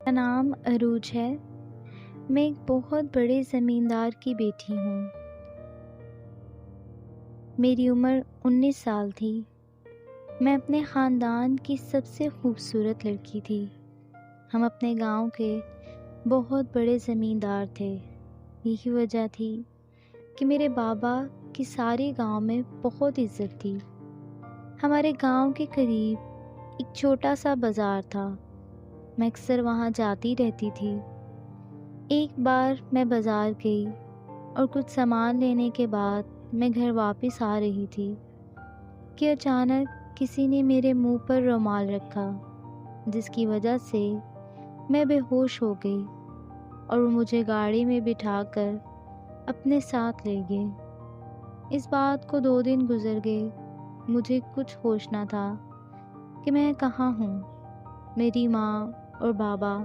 میرا نام عروج ہے۔ میں ایک بہت بڑے زمیندار کی بیٹی ہوں۔ میری عمر 19 سال تھی۔ میں اپنے خاندان کی سب سے خوبصورت لڑکی تھی۔ ہم اپنے گاؤں کے بہت بڑے زمیندار تھے۔ یہی وجہ تھی کہ میرے بابا کی سارے گاؤں میں بہت عزت تھی۔ ہمارے گاؤں کے قریب ایک چھوٹا سا بازار تھا۔ میں اکثر وہاں جاتی رہتی تھی۔ ایک بار میں بازار گئی اور کچھ سامان لینے کے بعد میں گھر واپس آ رہی تھی کہ اچانک کسی نے میرے منہ پر رومال رکھا، جس کی وجہ سے میں بے ہوش ہو گئی اور وہ مجھے گاڑی میں بٹھا کر اپنے ساتھ لے گئے۔ اس بات کو 2 دن گزر گئے۔ مجھے کچھ ہوش نہ تھا کہ میں کہاں ہوں۔ میری ماں اور بابا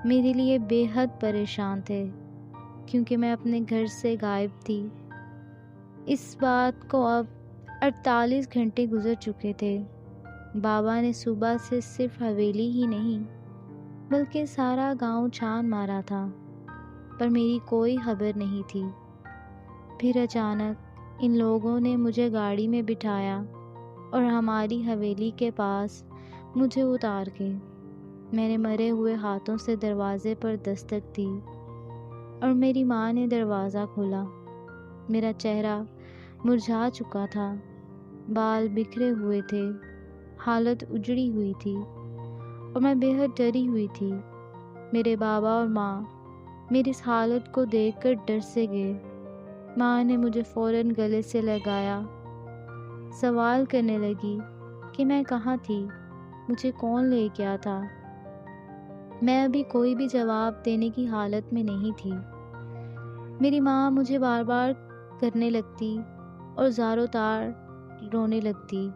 میرے لیے بے حد پریشان تھے کیونکہ میں اپنے گھر سے غائب تھی۔ اس بات کو اب 48 گھنٹے گزر چکے تھے۔ بابا نے صبح سے صرف حویلی ہی نہیں بلکہ سارا گاؤں چھان مارا تھا، پر میری کوئی خبر نہیں تھی۔ پھر اچانک ان لوگوں نے مجھے گاڑی میں بٹھایا اور ہماری حویلی کے پاس مجھے اتار کے میں نے مرے ہوئے ہاتھوں سے دروازے پر دستک دی اور میری ماں نے دروازہ کھولا۔ میرا چہرہ مرجھا چکا تھا، بال بکھرے ہوئے تھے، حالت اجڑی ہوئی تھی اور میں بے حد ڈری ہوئی تھی۔ میرے بابا اور ماں میری اس حالت کو دیکھ کر ڈر سے گئے۔ ماں نے مجھے فوراً گلے سے لگایا، سوال کرنے لگی کہ میں کہاں تھی، مجھے کون لے گیا تھا۔ میں ابھی کوئی بھی جواب دینے کی حالت میں نہیں تھی۔ میری ماں مجھے بار بار کرنے لگتی اور زاروں تار رونے لگتی۔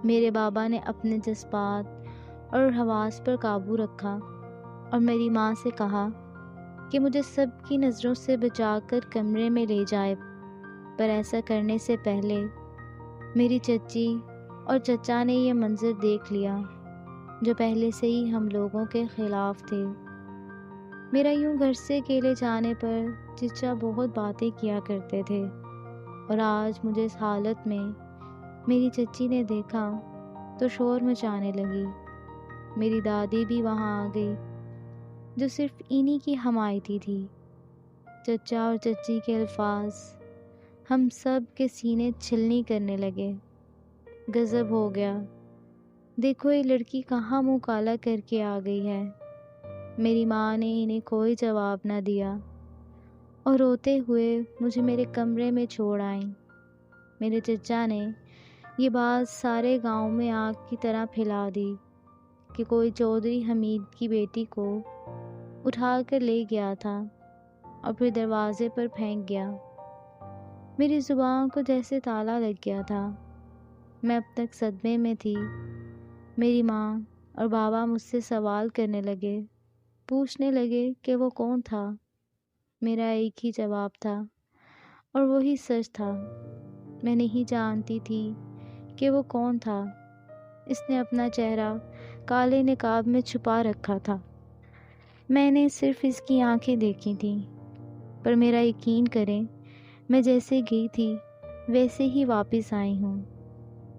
میرے بابا نے اپنے جذبات اور حواس پر قابو رکھا اور میری ماں سے کہا کہ مجھے سب کی نظروں سے بچا کر کمرے میں لے جائے، پر ایسا کرنے سے پہلے میری چچی اور چچا نے یہ منظر دیکھ لیا جو پہلے سے ہی ہم لوگوں کے خلاف تھے۔ میرا یوں گھر سے اکیلے جانے پر چچا بہت باتیں کیا کرتے تھے، اور آج مجھے اس حالت میں میری چچی نے دیکھا تو شور مچانے لگی۔ میری دادی بھی وہاں آ گئی جو صرف انہی کی حمایتی تھی۔ چچا اور چچی کے الفاظ ہم سب کے سینے چھلنی کرنے لگے۔ غضب ہو گیا، دیکھو یہ لڑکی کہاں منہ کالا کر کے آ گئی ہے۔ میری ماں نے انہیں کوئی جواب نہ دیا اور روتے ہوئے مجھے میرے کمرے میں چھوڑ آئیں۔ میرے چچا نے یہ بات سارے گاؤں میں آگ کی طرح پھیلا دی کہ کوئی چودھری حمید کی بیٹی کو اٹھا کر لے گیا تھا اور پھر دروازے پر پھینک گیا۔ میری زبان کو جیسے تالا لگ گیا تھا۔ میں اب تک صدمے میں تھی۔ میری ماں اور بابا مجھ سے سوال کرنے لگے، پوچھنے لگے کہ وہ کون تھا۔ میرا ایک ہی جواب تھا اور وہی سچ تھا۔ میں نہیں جانتی تھی کہ وہ کون تھا۔ اس نے اپنا چہرہ کالے نقاب میں چھپا رکھا تھا۔ میں نے صرف اس کی آنکھیں دیکھی تھیں، پر میرا یقین کریں، میں جیسے گئی تھی ویسے ہی واپس آئی ہوں۔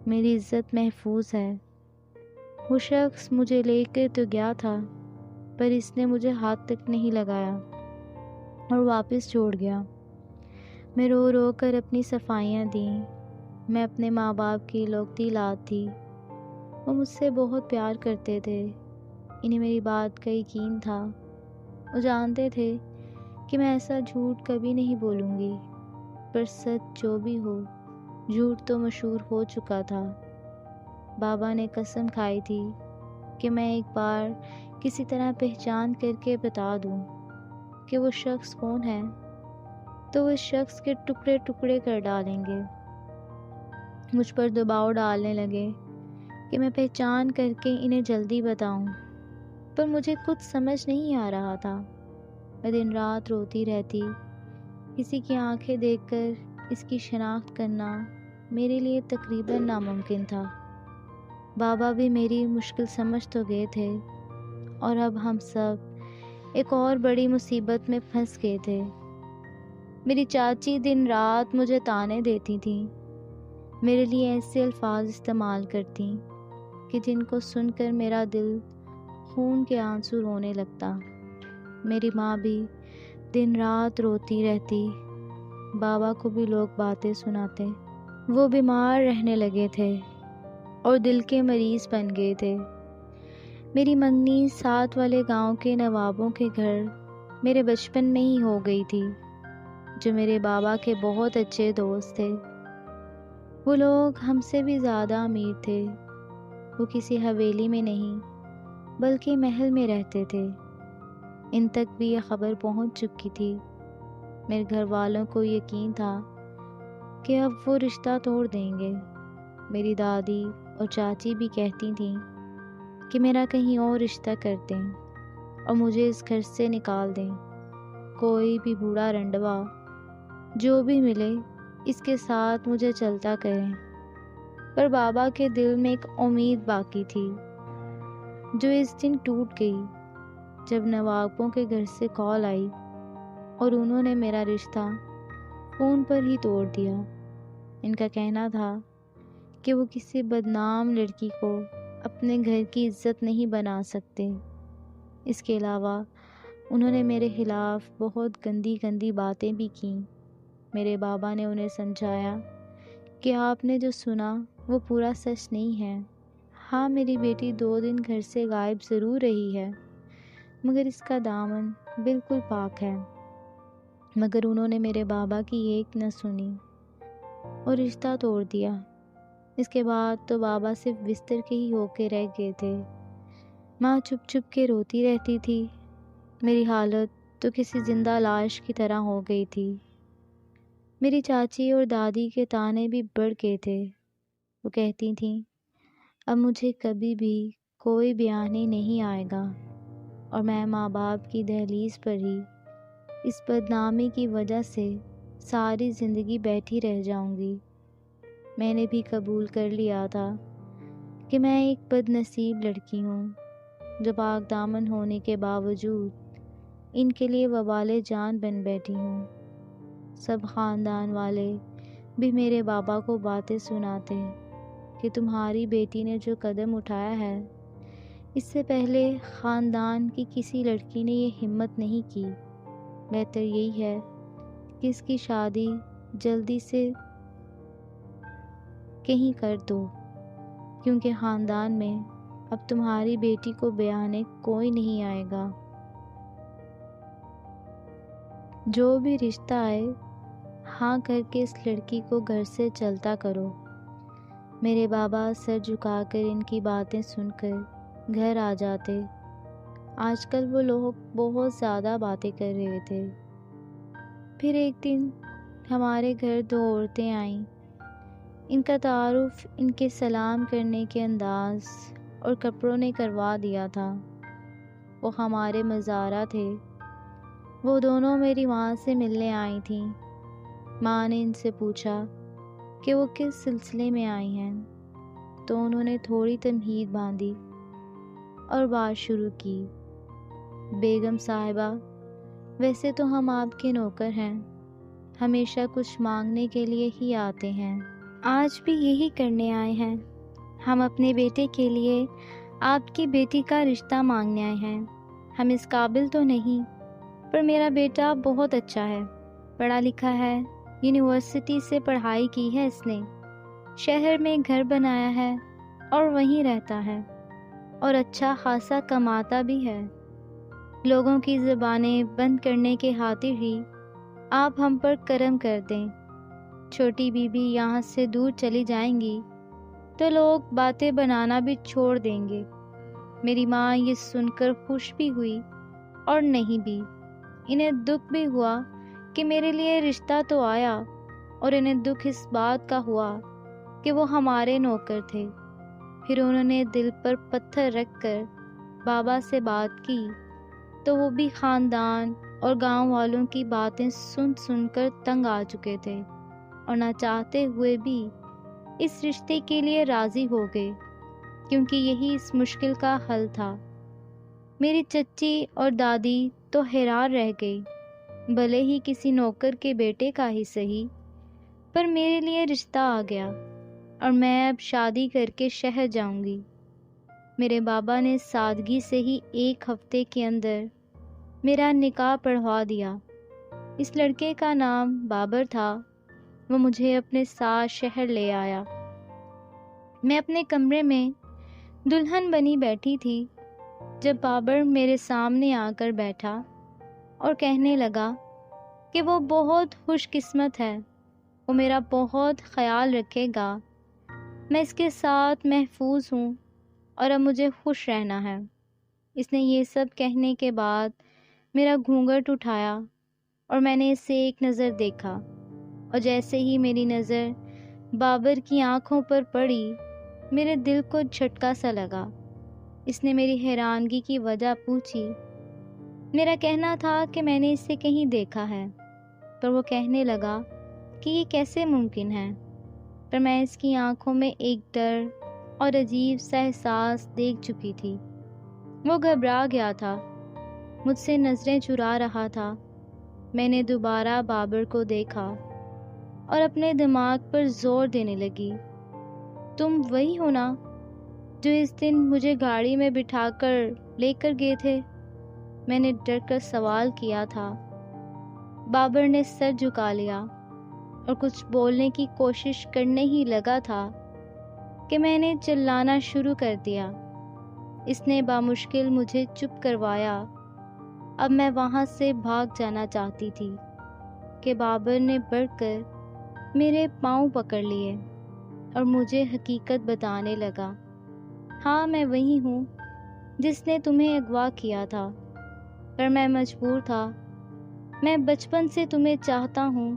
میری عزت محفوظ ہے۔ وہ شخص مجھے لے کر تو گیا تھا، پر اس نے مجھے ہاتھ تک نہیں لگایا اور واپس چھوڑ گیا۔ میں رو رو کر اپنی صفائیاں دیں۔ میں اپنے ماں باپ کی اکلوتی اولاد تھی۔ وہ مجھ سے بہت پیار کرتے تھے۔ انہیں میری بات کا یقین تھا۔ وہ جانتے تھے کہ میں ایسا جھوٹ کبھی نہیں بولوں گی، پر سچ جو بھی ہو، جھوٹ تو مشہور ہو چکا تھا۔ بابا نے قسم کھائی تھی کہ میں ایک بار کسی طرح پہچان کر کے بتا دوں کہ وہ شخص کون ہے تو وہ اس شخص کے ٹکڑے ٹکڑے کر ڈالیں گے۔ مجھ پر دباؤ ڈالنے لگے کہ میں پہچان کر کے انہیں جلدی بتاؤں، پر مجھے کچھ سمجھ نہیں آ رہا تھا۔ میں دن رات روتی رہتی۔ کسی کی آنکھیں دیکھ کر اس کی شناخت کرنا میرے لیے تقریباً ناممکن تھا۔ بابا بھی میری مشکل سمجھ تو گئے تھے اور اب ہم سب ایک اور بڑی مصیبت میں پھنس گئے تھے۔ میری چاچی دن رات مجھے طعنے دیتی تھیں، میرے لیے ایسے الفاظ استعمال کرتی کہ جن کو سن کر میرا دل خون کے آنسو رونے لگتا۔ میری ماں بھی دن رات روتی رہتی، بابا کو بھی لوگ باتیں سناتے۔ وہ بیمار رہنے لگے تھے اور دل کے مریض بن گئے تھے۔ میری منگنی ساتھ والے گاؤں کے نوابوں کے گھر میرے بچپن میں ہی ہو گئی تھی، جو میرے بابا کے بہت اچھے دوست تھے۔ وہ لوگ ہم سے بھی زیادہ امیر تھے۔ وہ کسی حویلی میں نہیں بلکہ محل میں رہتے تھے۔ ان تک بھی یہ خبر پہنچ چکی تھی۔ میرے گھر والوں کو یقین تھا کہ اب وہ رشتہ توڑ دیں گے۔ میری دادی اور چاچی بھی کہتی تھیں کہ میرا کہیں اور رشتہ کر دیں اور مجھے اس گھر سے نکال دیں۔ کوئی بھی بوڑھا رنڈوا جو بھی ملے اس کے ساتھ مجھے چلتا کریں۔ پر بابا کے دل میں ایک امید باقی تھی، جو اس دن ٹوٹ گئی جب نوابوں کے گھر سے کال آئی اور انہوں نے میرا رشتہ فون پر ہی توڑ دیا۔ ان کا کہنا تھا کہ وہ کسی بدنام لڑکی کو اپنے گھر کی عزت نہیں بنا سکتے۔ اس کے علاوہ انہوں نے میرے خلاف بہت گندی گندی باتیں بھی کیں۔ میرے بابا نے انہیں سمجھایا کہ آپ نے جو سنا وہ پورا سچ نہیں ہے۔ ہاں، میری بیٹی 2 دن گھر سے غائب ضرور رہی ہے، مگر اس کا دامن بالکل پاک ہے۔ مگر انہوں نے میرے بابا کی ایک نہ سنی اور رشتہ توڑ دیا۔ اس کے بعد تو بابا صرف بستر کے ہی ہو کے رہ گئے تھے۔ ماں چھپ چھپ کے روتی رہتی تھی۔ میری حالت تو کسی زندہ لاش کی طرح ہو گئی تھی۔ میری چاچی اور دادی کے طعنے بھی بڑھ گئے تھے۔ وہ کہتی تھیں اب مجھے کبھی بھی کوئی بیانے نہیں آئے گا اور میں ماں باپ کی دہلیز پر ہی اس بدنامی کی وجہ سے ساری زندگی بیٹھی رہ جاؤں گی۔ میں نے بھی قبول کر لیا تھا کہ میں ایک بد نصیب لڑکی ہوں، جو پاک دامن ہونے کے باوجود ان کے لیے وبال جان بن بیٹھی ہوں۔ سب خاندان والے بھی میرے بابا کو باتیں سناتے کہ تمہاری بیٹی نے جو قدم اٹھایا ہے، اس سے پہلے خاندان کی کسی لڑکی نے یہ ہمت نہیں کی۔ بہتر یہی ہے کہ اس کی شادی جلدی سے کہیں کر دو، کیونکہ خاندان میں اب تمہاری بیٹی کو بیانے کوئی نہیں آئے گا۔ جو بھی رشتہ آئے ہاں کر کے اس لڑکی کو گھر سے چلتا کرو۔ میرے بابا سر جھکا کر ان کی باتیں سن کر گھر آ جاتے۔ آج کل وہ لوگ بہت زیادہ باتیں کر رہے تھے۔ پھر ایک دن ہمارے گھر 2 عورتیں آئیں۔ ان کا تعارف ان کے سلام کرنے کے انداز اور کپڑوں نے کروا دیا تھا۔ وہ ہمارے مزارع تھے۔ وہ دونوں میری ماں سے ملنے آئی تھیں۔ ماں نے ان سے پوچھا کہ وہ کس سلسلے میں آئی ہیں، تو انہوں نے تھوڑی تمہید باندھی اور بات شروع کی۔ بیگم صاحبہ، ویسے تو ہم آپ کے نوکر ہیں، ہمیشہ کچھ مانگنے کے لیے ہی آتے ہیں۔ آج بھی یہی کرنے آئے ہیں۔ ہم اپنے بیٹے کے لیے آپ کی بیٹی کا رشتہ مانگنے آئے ہیں۔ ہم اس قابل تو نہیں، پر میرا بیٹا بہت اچھا ہے، پڑھا لکھا ہے، یونیورسٹی سے پڑھائی کی ہے اس نے، شہر میں گھر بنایا ہے اور وہیں رہتا ہے، اور اچھا خاصا کماتا بھی ہے۔ لوگوں کی زبانیں بند کرنے کے خاطر ہی آپ ہم پر کرم کر دیں۔ چھوٹی بیوی یہاں سے دور چلی جائیں گی تو لوگ باتیں بنانا بھی چھوڑ دیں گے۔ میری ماں یہ سن کر خوش بھی ہوئی اور نہیں بھی۔ انہیں دکھ بھی ہوا کہ میرے لیے رشتہ تو آیا، اور انہیں دکھ اس بات کا ہوا کہ وہ ہمارے نوکر تھے۔ پھر انہوں نے دل پر پتھر رکھ کر بابا سے بات کی، تو وہ بھی خاندان اور گاؤں والوں کی باتیں سن سن کر تنگ آ چکے تھے، اور نہ چاہتے ہوئے بھی اس رشتے کے لیے راضی ہو گئے، کیونکہ یہی اس مشکل کا حل تھا۔ میری چچی اور دادی تو حیران رہ گئی، بھلے ہی کسی نوکر کے بیٹے کا ہی صحیح، پر میرے لیے رشتہ آ گیا اور میں اب شادی کر کے شہر جاؤں گی۔ میرے بابا نے سادگی سے ہی 1 ہفتے کے اندر میرا نکاح پڑھوا دیا۔ اس لڑکے کا نام بابر تھا۔ وہ مجھے اپنے ساتھ شہر لے آیا۔ میں اپنے کمرے میں دلہن بنی بیٹھی تھی جب بابر میرے سامنے آ کر بیٹھا اور کہنے لگا کہ وہ بہت خوش قسمت ہے، وہ میرا بہت خیال رکھے گا، میں اس کے ساتھ محفوظ ہوں اور اب مجھے خوش رہنا ہے۔ اس نے یہ سب کہنے کے بعد میرا گھونگھٹ اٹھایا اور میں نے اسے ایک نظر دیکھا، اور جیسے ہی میری نظر بابر کی آنکھوں پر پڑی، میرے دل کو جھٹکا سا لگا۔ اس نے میری حیرانگی کی وجہ پوچھی۔ میرا کہنا تھا کہ میں نے اسے کہیں دیکھا ہے، پر وہ کہنے لگا کہ یہ کیسے ممکن ہے، پر میں اس کی آنکھوں میں ایک ڈر اور عجیب سا احساس دیکھ چکی تھی۔ وہ گھبرا گیا تھا، مجھ سے نظریں چرا رہا تھا۔ میں نے دوبارہ بابر کو دیکھا اور اپنے دماغ پر زور دینے لگی۔ تم وہی ہو نا جو اس دن مجھے گاڑی میں بٹھا کر لے کر گئے تھے؟ میں نے ڈر کر سوال کیا تھا۔ بابر نے سر جھکا لیا اور کچھ بولنے کی کوشش کرنے ہی لگا تھا کہ میں نے چلانا شروع کر دیا۔ اس نے بامشکل مجھے چپ کروایا۔ اب میں وہاں سے بھاگ جانا چاہتی تھی کہ بابر نے بڑھ کر میرے پاؤں پکڑ لیے اور مجھے حقیقت بتانے لگا۔ ہاں، میں وہی ہوں جس نے تمہیں اغوا کیا تھا، پر میں مجبور تھا۔ میں بچپن سے تمہیں چاہتا ہوں۔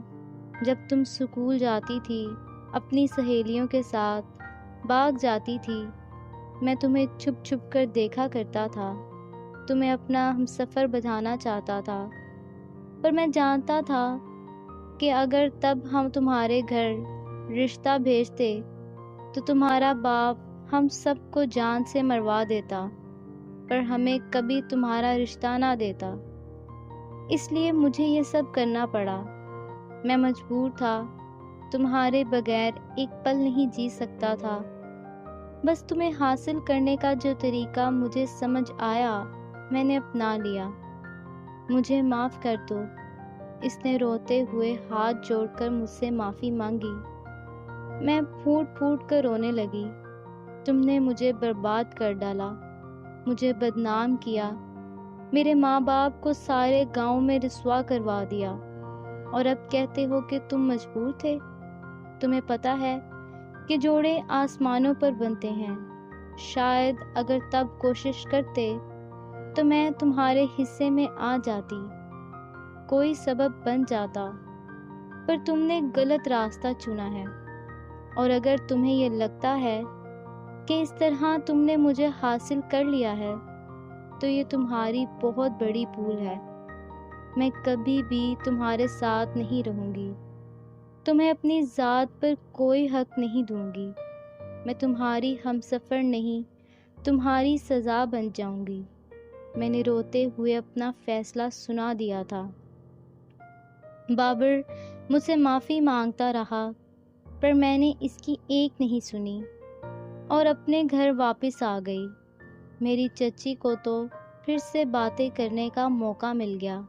جب تم سکول جاتی تھی، اپنی سہیلیوں کے ساتھ بھاگ جاتی تھی، میں تمہیں چھپ چھپ کر دیکھا کرتا تھا۔ تمہیں اپنا ہمسفر بنانا چاہتا تھا، پر میں جانتا تھا کہ اگر تب ہم تمہارے گھر رشتہ بھیجتے تو تمہارا باپ ہم سب کو جان سے مروا دیتا، پر ہمیں کبھی تمہارا رشتہ نہ دیتا۔ اس لیے مجھے یہ سب کرنا پڑا۔ میں مجبور تھا، تمہارے بغیر ایک پل نہیں جی سکتا تھا۔ بس تمہیں حاصل کرنے کا جو طریقہ مجھے سمجھ آیا، میں نے اپنا لیا۔ مجھے معاف کر دو۔ اس نے روتے ہوئے ہاتھ جوڑ کر مجھ سے معافی مانگی۔ میں پھوٹ پھوٹ کر رونے لگی۔ تم نے مجھے برباد کر ڈالا، مجھے بدنام کیا، میرے ماں باپ کو سارے گاؤں میں رسوا کروا دیا، اور اب کہتے ہو کہ تم مجبور تھے۔ تمہیں پتہ ہے کہ جوڑے آسمانوں پر بنتے ہیں۔ شاید اگر تب کوشش کرتے تو میں تمہارے حصے میں آ جاتی، کوئی سبب بن جاتا، پر تم نے غلط راستہ چنا ہے۔ اور اگر تمہیں یہ لگتا ہے کہ اس طرح تم نے مجھے حاصل کر لیا ہے، تو یہ تمہاری بہت بڑی بھول ہے۔ میں کبھی بھی تمہارے ساتھ نہیں رہوں گی، تمہیں اپنی ذات پر کوئی حق نہیں دوں گی۔ میں تمہاری ہمسفر نہیں، تمہاری سزا بن جاؤں گی۔ میں نے روتے ہوئے اپنا فیصلہ سنا دیا تھا۔ بابر مجھ سے معافی مانگتا رہا، پر میں نے اس کی ایک نہیں سنی اور اپنے گھر واپس آ گئی۔ میری چچی کو تو پھر سے باتیں کرنے کا موقع مل گیا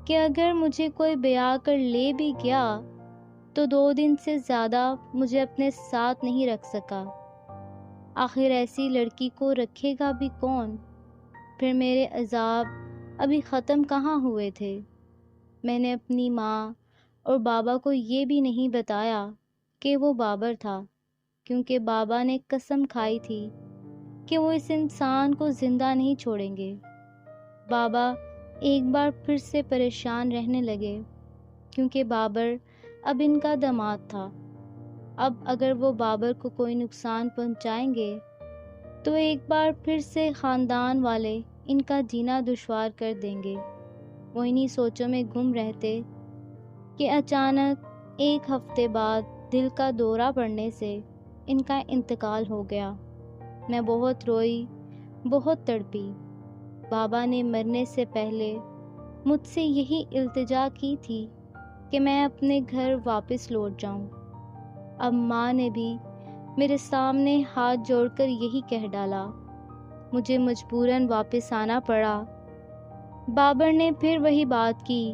کہ اگر مجھے کوئی بیاہ کر لے بھی گیا تو 2 دن سے زیادہ مجھے اپنے ساتھ نہیں رکھ سکا۔ آخر ایسی لڑکی کو رکھے گا بھی کون؟ پھر میرے عذاب ابھی ختم کہاں ہوئے تھے۔ میں نے اپنی ماں اور بابا کو یہ بھی نہیں بتایا کہ وہ بابر تھا، کیونکہ بابا نے قسم کھائی تھی کہ وہ اس انسان کو زندہ نہیں چھوڑیں گے۔ بابا ایک بار پھر سے پریشان رہنے لگے، کیونکہ بابر اب ان کا داماد تھا۔ اب اگر وہ بابر کو کوئی نقصان پہنچائیں گے تو ایک بار پھر سے خاندان والے ان کا جینا دشوار کر دیں گے۔ وہ انہی سوچوں میں گم رہتے کہ اچانک 1 ہفتے بعد دل کا دورہ پڑنے سے ان کا انتقال ہو گیا۔ میں بہت روئی، بہت تڑپی۔ بابا نے مرنے سے پہلے مجھ سے یہی التجا کی تھی کہ میں اپنے گھر واپس لوٹ جاؤں۔ اب ماں نے بھی میرے سامنے ہاتھ جوڑ کر یہی کہہ ڈالا۔ مجھے مجبوراً واپس آنا پڑا۔ بابر نے پھر وہی بات کی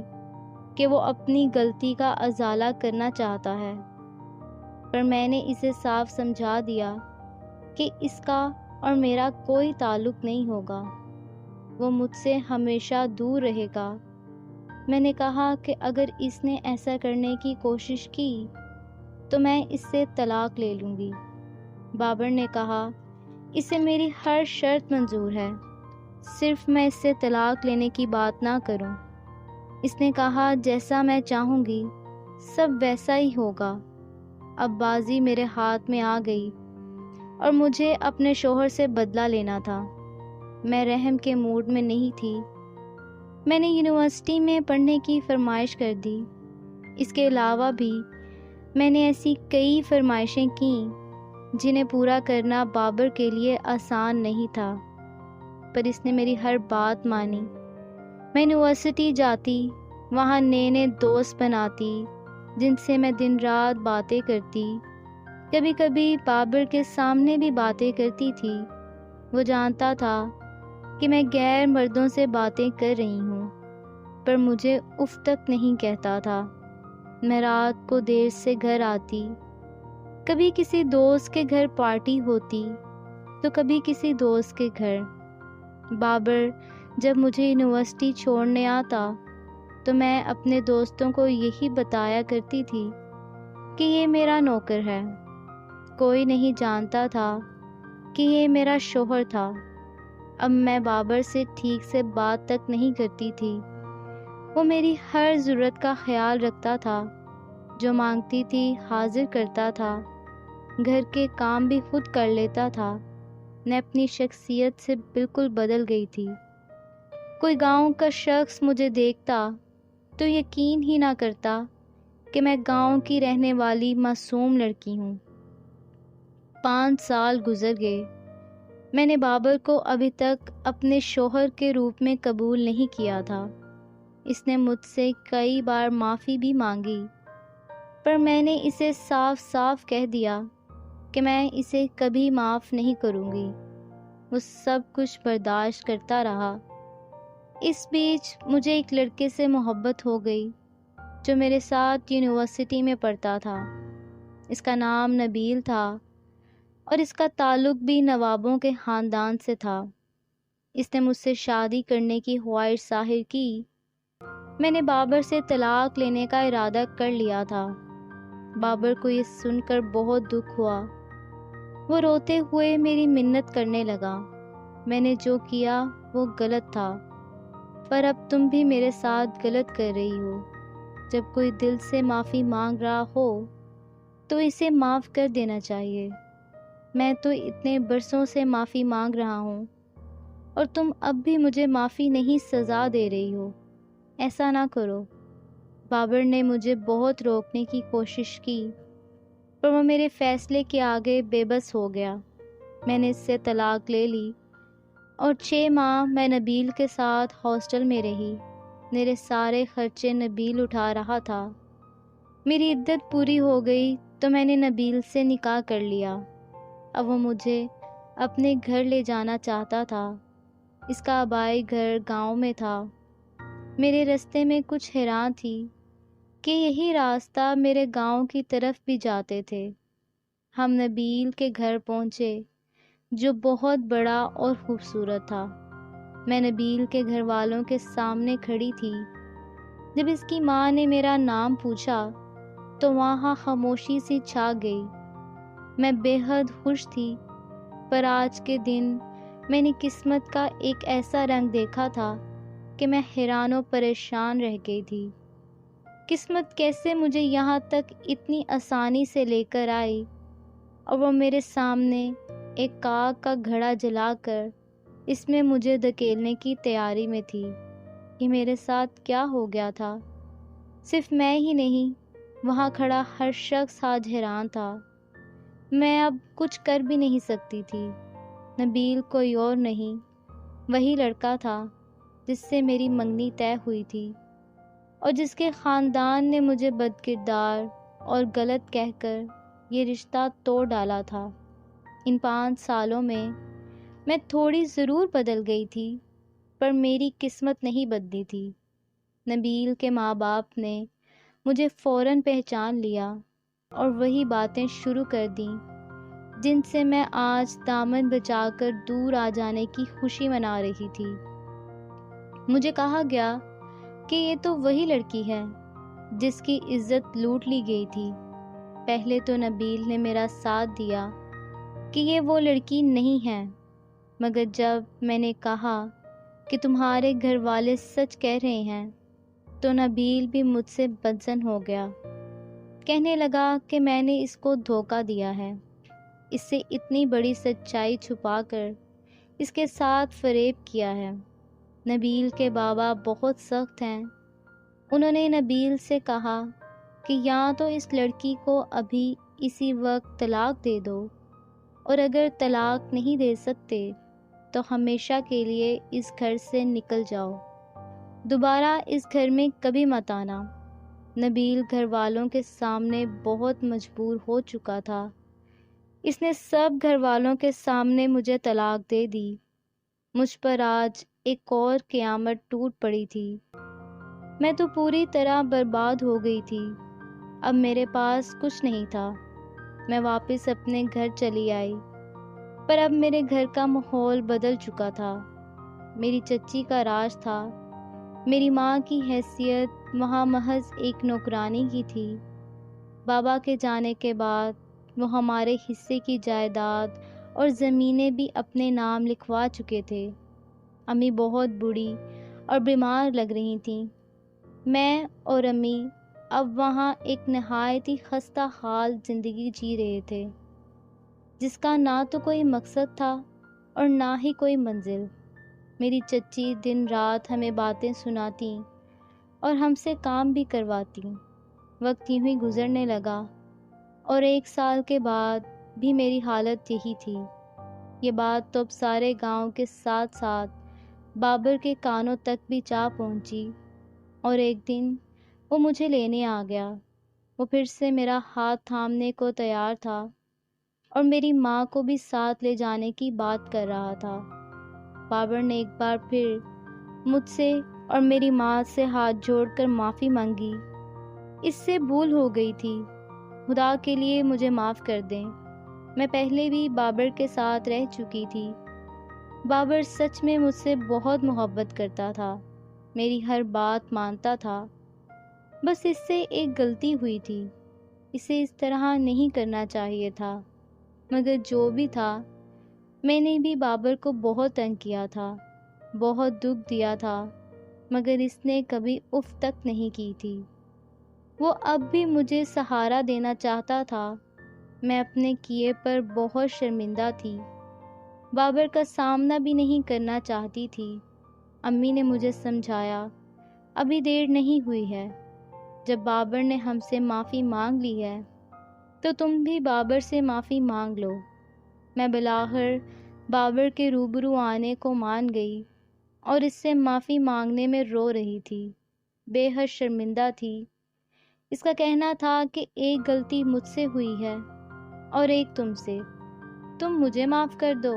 کہ وہ اپنی غلطی کا ازالہ کرنا چاہتا ہے، پر میں نے اسے صاف سمجھا دیا کہ اس کا اور میرا کوئی تعلق نہیں ہوگا، وہ مجھ سے ہمیشہ دور رہے گا۔ میں نے کہا کہ اگر اس نے ایسا کرنے کی کوشش کی تو میں اس سے طلاق لے لوں گی۔ بابر نے کہا، اسے میری ہر شرط منظور ہے، صرف میں اس سے طلاق لینے کی بات نہ کروں۔ اس نے کہا، جیسا میں چاہوں گی سب ویسا ہی ہوگا۔ اب بازی میرے ہاتھ میں آ گئی اور مجھے اپنے شوہر سے بدلہ لینا تھا۔ میں رحم کے موڈ میں نہیں تھی۔ میں نے یونیورسٹی میں پڑھنے کی فرمائش کر دی۔ اس کے علاوہ بھی میں نے ایسی کئی فرمائشیں کیں جنہیں پورا کرنا بابر کے لیے آسان نہیں تھا، پر اس نے میری ہر بات مانی۔ میں یونیورسٹی جاتی، وہاں نئے نئے دوست بناتی جن سے میں دن رات باتیں کرتی، کبھی کبھی بابر کے سامنے بھی باتیں کرتی تھی۔ وہ جانتا تھا کہ میں غیر مردوں سے باتیں کر رہی ہوں، پر مجھے اف تک نہیں کہتا تھا۔ میں رات کو دیر سے گھر آتی، کبھی کسی دوست کے گھر پارٹی ہوتی تو کبھی کسی دوست کے گھر۔ بابر جب مجھے یونیورسٹی چھوڑنے آتا تو میں اپنے دوستوں کو یہی بتایا کرتی تھی کہ یہ میرا نوکر ہے۔ کوئی نہیں جانتا تھا کہ یہ میرا شوہر تھا۔ اب میں بابر سے ٹھیک سے بات تک نہیں کرتی تھی۔ وہ میری ہر ضرورت کا خیال رکھتا تھا، جو مانگتی تھی حاضر کرتا تھا، گھر کے کام بھی خود کر لیتا تھا۔ میں اپنی شخصیت سے بالکل بدل گئی تھی۔ کوئی گاؤں کا شخص مجھے دیکھتا تو یقین ہی نہ کرتا کہ میں گاؤں کی رہنے والی معصوم لڑکی ہوں۔ 5 سال گزر گئے۔ میں نے بابر کو ابھی تک اپنے شوہر کے روپ میں قبول نہیں کیا تھا۔ اس نے مجھ سے کئی بار معافی بھی مانگی، پر میں نے اسے صاف صاف کہہ دیا کہ میں اسے کبھی معاف نہیں کروں گی۔ وہ سب کچھ برداشت کرتا رہا۔ اس بیچ مجھے ایک لڑکے سے محبت ہو گئی جو میرے ساتھ یونیورسٹی میں پڑھتا تھا۔ اس کا نام نبیل تھا اور اس کا تعلق بھی نوابوں کے خاندان سے تھا۔ اس نے مجھ سے شادی کرنے کی خواہش ظاہر کی۔ میں نے بابر سے طلاق لینے کا ارادہ کر لیا تھا۔ بابر کو یہ سن کر بہت دکھ ہوا۔ وہ روتے ہوئے میری منت کرنے لگا۔ میں نے جو کیا وہ غلط تھا، پر اب تم بھی میرے ساتھ غلط کر رہی ہو۔ جب کوئی دل سے معافی مانگ رہا ہو تو اسے معاف کر دینا چاہیے۔ میں تو اتنے برسوں سے معافی مانگ رہا ہوں اور تم اب بھی مجھے معافی نہیں سزا دے رہی ہو۔ ایسا نہ کرو۔ بابر نے مجھے بہت روکنے کی کوشش کی، پر وہ میرے فیصلے کے آگے بے بس ہو گیا۔ میں نے اس سے طلاق لے لی اور 6 ماہ میں نبیل کے ساتھ ہاسٹل میں رہی۔ میرے سارے خرچے نبیل اٹھا رہا تھا۔ میری عدت پوری ہو گئی تو میں نے نبیل سے نکاح کر لیا۔ اب وہ مجھے اپنے گھر لے جانا چاہتا تھا۔ اس کا آبائی گھر گاؤں میں تھا۔ میرے رستے میں کچھ حیران تھی کہ یہی راستہ میرے گاؤں کی طرف بھی جاتے تھے۔ ہم نبیل کے گھر پہنچے جو بہت بڑا اور خوبصورت تھا۔ میں نبیل کے گھر والوں کے سامنے کھڑی تھی۔ جب اس کی ماں نے میرا نام پوچھا تو وہاں خاموشی سی چھا گئی۔ میں بے حد خوش تھی، پر آج کے دن میں نے قسمت کا ایک ایسا رنگ دیکھا تھا کہ میں حیران و پریشان رہ گئی تھی۔ قسمت کیسے مجھے یہاں تک اتنی آسانی سے لے کر آئی، اور وہ میرے سامنے ایک کاغ کا گھڑا جلا کر اس میں مجھے دھکیلنے کی تیاری میں تھی۔ کہ میرے ساتھ کیا ہو گیا تھا؟ صرف میں ہی نہیں، وہاں کھڑا ہر شخص آج حیران تھا۔ میں اب کچھ کر بھی نہیں سکتی تھی۔ نبیل کوئی اور نہیں، وہی لڑکا تھا جس سے میری منگنی طے ہوئی تھی اور جس کے خاندان نے مجھے بدکردار اور غلط کہہ کر یہ رشتہ توڑ ڈالا تھا۔ ان 5 سالوں میں تھوڑی ضرور بدل گئی تھی، پر میری قسمت نہیں بدلی تھی۔ نبیل کے ماں باپ نے مجھے فوراً پہچان لیا اور وہی باتیں شروع کر دیں جن سے میں آج دامن بچا کر دور آ جانے کی خوشی منا رہی تھی۔ مجھے کہا گیا کہ یہ تو وہی لڑکی ہے جس کی عزت لوٹ لی گئی تھی۔ پہلے تو نبیل نے میرا ساتھ دیا کہ یہ وہ لڑکی نہیں ہے، مگر جب میں نے کہا کہ تمہارے گھر والے سچ کہہ رہے ہیں تو نبیل بھی مجھ سے بدظن ہو گیا۔ کہنے لگا کہ میں نے اس کو دھوکہ دیا ہے، اس سے اتنی بڑی سچائی چھپا کر اس کے ساتھ فریب کیا ہے۔ نبیل کے بابا بہت سخت ہیں۔ انہوں نے نبیل سے کہا کہ یا تو اس لڑکی کو ابھی اسی وقت طلاق دے دو، اور اگر طلاق نہیں دے سکتے تو ہمیشہ کے لیے اس گھر سے نکل جاؤ، دوبارہ اس گھر میں کبھی مت آنا۔ نبیل گھر والوں کے سامنے بہت مجبور ہو چکا تھا۔ اس نے سب گھر والوں کے سامنے مجھے طلاق دے دی۔ مجھ پر آج ایک اور قیامت ٹوٹ پڑی تھی۔ میں تو پوری طرح برباد ہو گئی تھی۔ اب میرے پاس کچھ نہیں تھا۔ میں واپس اپنے گھر چلی آئی، پر اب میرے گھر کا ماحول بدل چکا تھا۔ میری چچی کا راج تھا۔ میری ماں کی حیثیت وہاں محض ایک نوکرانی کی تھی۔ بابا کے جانے کے بعد وہ ہمارے حصے کی جائیداد اور زمینیں بھی اپنے نام لکھوا چکے تھے۔ امی بہت بوڑھی اور بیمار لگ رہی تھیں۔ میں اور امی اب وہاں ایک نہایت ہی خستہ حال زندگی جی رہے تھے، جس کا نہ تو کوئی مقصد تھا اور نہ ہی کوئی منزل۔ میری چچی دن رات ہمیں باتیں سناتی اور ہم سے کام بھی کرواتی۔ وقت یوں ہی گزرنے لگا اور 1 سال کے بعد بھی میری حالت یہی تھی۔ یہ بات تو اب سارے گاؤں کے ساتھ ساتھ بابر کے کانوں تک بھی جا پہنچی، اور ایک دن وہ مجھے لینے آ گیا۔ وہ پھر سے میرا ہاتھ تھامنے کو تیار تھا اور میری ماں کو بھی ساتھ لے جانے کی بات کر رہا تھا۔ بابر نے ایک بار پھر مجھ سے اور میری ماں سے ہاتھ جوڑ کر معافی مانگی۔ اس سے بھول ہو گئی تھی، خدا کے لیے مجھے معاف کر دیں۔ میں پہلے بھی بابر کے ساتھ رہ چکی تھی۔ بابر سچ میں مجھ سے بہت محبت کرتا تھا، میری ہر بات مانتا تھا۔ بس اس سے ایک غلطی ہوئی تھی، اسے اس طرح نہیں کرنا چاہیے تھا، مگر جو بھی تھا، میں نے بھی بابر کو بہت تنگ کیا تھا، بہت دکھ دیا تھا، مگر اس نے کبھی اف تک نہیں کی تھی۔ وہ اب بھی مجھے سہارا دینا چاہتا تھا۔ میں اپنے کیے پر بہت شرمندہ تھی، بابر کا سامنا بھی نہیں کرنا چاہتی تھی۔ امی نے مجھے سمجھایا، ابھی دیر نہیں ہوئی ہے، جب بابر نے ہم سے معافی مانگ لی ہے تو تم بھی بابر سے معافی مانگ لو۔ میں بالآخر بابر کے روبرو آنے کو مان گئی اور اس سے معافی مانگنے میں رو رہی تھی، بے حد شرمندہ تھی۔ اس کا کہنا تھا کہ ایک غلطی مجھ سے ہوئی ہے اور ایک تم سے، تم مجھے معاف کر دو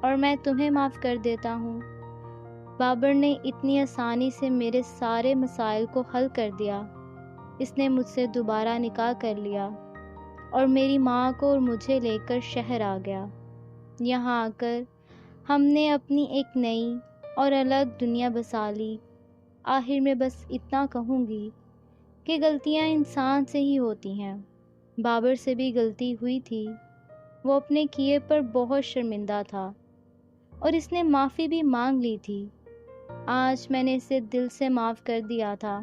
اور میں تمہیں معاف کر دیتا ہوں۔ بابر نے اتنی آسانی سے میرے سارے مسائل کو حل کر دیا۔ اس نے مجھ سے دوبارہ نکاح کر لیا اور میری ماں کو اور مجھے لے کر شہر آ گیا۔ یہاں آ کر ہم نے اپنی ایک نئی اور الگ دنیا بسا لی۔ آخر میں بس اتنا کہوں گی کہ غلطیاں انسان سے ہی ہوتی ہیں۔ بابر سے بھی غلطی ہوئی تھی، وہ اپنے کیے پر بہت شرمندہ تھا اور اس نے معافی بھی مانگ لی تھی۔ آج میں نے اسے دل سے معاف کر دیا تھا۔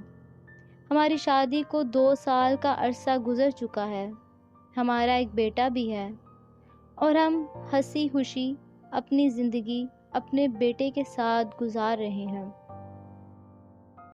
ہماری شادی کو 2 سال کا عرصہ گزر چکا ہے، ہمارا ایک بیٹا بھی ہے، اور ہم ہنسی خوشی اپنی زندگی اپنے بیٹے کے ساتھ گزار رہے ہیں۔